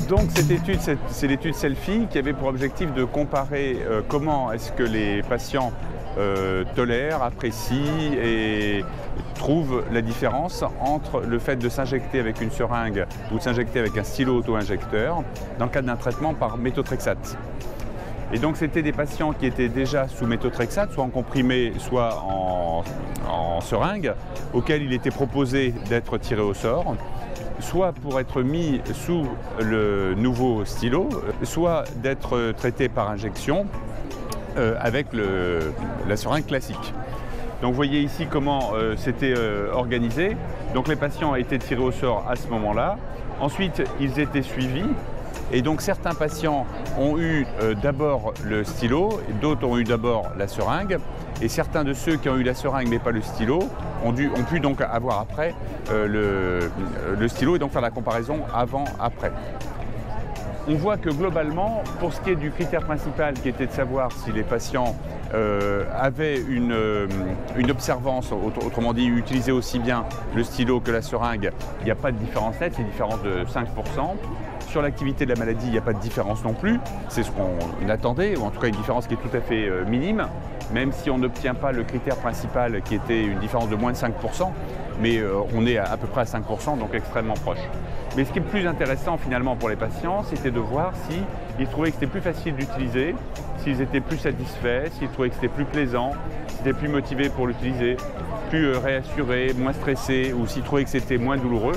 Donc cette étude, c'est l'étude Selfie qui avait pour objectif de comparer comment est-ce que les patients tolèrent, apprécient et trouvent la différence entre le fait de s'injecter avec une seringue ou de s'injecter avec un stylo auto-injecteur dans le cadre d'un traitement par méthotrexate. Et donc c'était des patients qui étaient déjà sous méthotrexate, soit en comprimé, soit en seringue, auxquels il était proposé d'être tirés au sort, soit pour être mis sous le nouveau stylo, soit d'être traité par injection avec la seringue classique. Donc vous voyez ici comment c'était organisé. Donc les patients étaient tirés au sort à ce moment-là. Ensuite, ils étaient suivis. Et donc certains patients ont eu d'abord le stylo, d'autres ont eu d'abord la seringue. Et certains de ceux qui ont eu la seringue mais pas le stylo ont pu donc avoir après le stylo et donc faire la comparaison avant-après. On voit que globalement, pour ce qui est du critère principal qui était de savoir si les patients avaient une observance, autrement dit utilisaient aussi bien le stylo que la seringue, il n'y a pas de différence nette, c'est une différence de 5%. Sur l'activité de la maladie, il n'y a pas de différence non plus, c'est ce qu'on attendait, ou en tout cas une différence qui est tout à fait minime, même si on n'obtient pas le critère principal qui était une différence de moins de 5%, mais on est à peu près à 5%, donc extrêmement proche. Mais ce qui est le plus intéressant finalement pour les patients, c'était de voir s'ils trouvaient que c'était plus facile d'utiliser, s'ils étaient plus satisfaits, s'ils trouvaient que c'était plus plaisant, s'ils étaient plus motivés pour l'utiliser, plus rassurés, moins stressés, ou s'ils trouvaient que c'était moins douloureux.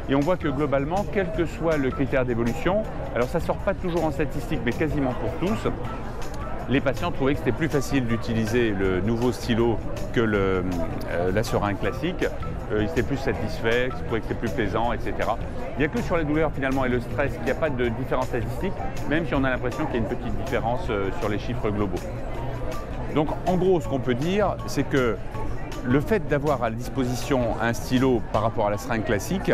Et on voit que globalement, quel que soit le critère d'évolution, alors ça ne sort pas toujours en statistique, mais quasiment pour tous, les patients trouvaient que c'était plus facile d'utiliser le nouveau stylo que la seringue classique. Ils étaient plus satisfaits, ils trouvaient que c'était plus plaisant, etc. Il n'y a que sur la douleur finalement et le stress qu'il n'y a pas de différence statistique, même si on a l'impression qu'il y a une petite différence sur les chiffres globaux. Donc en gros, ce qu'on peut dire, c'est que le fait d'avoir à disposition un stylo par rapport à la seringue classique,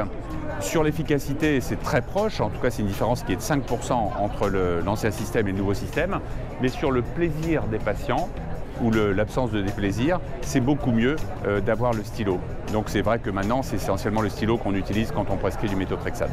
sur l'efficacité, c'est très proche, en tout cas c'est une différence qui est de 5% entre l'ancien système et le nouveau système, mais sur le plaisir des patients, ou l'absence de déplaisir, c'est beaucoup mieux d'avoir le stylo. Donc c'est vrai que maintenant, c'est essentiellement le stylo qu'on utilise quand on prescrit du méthotrexate.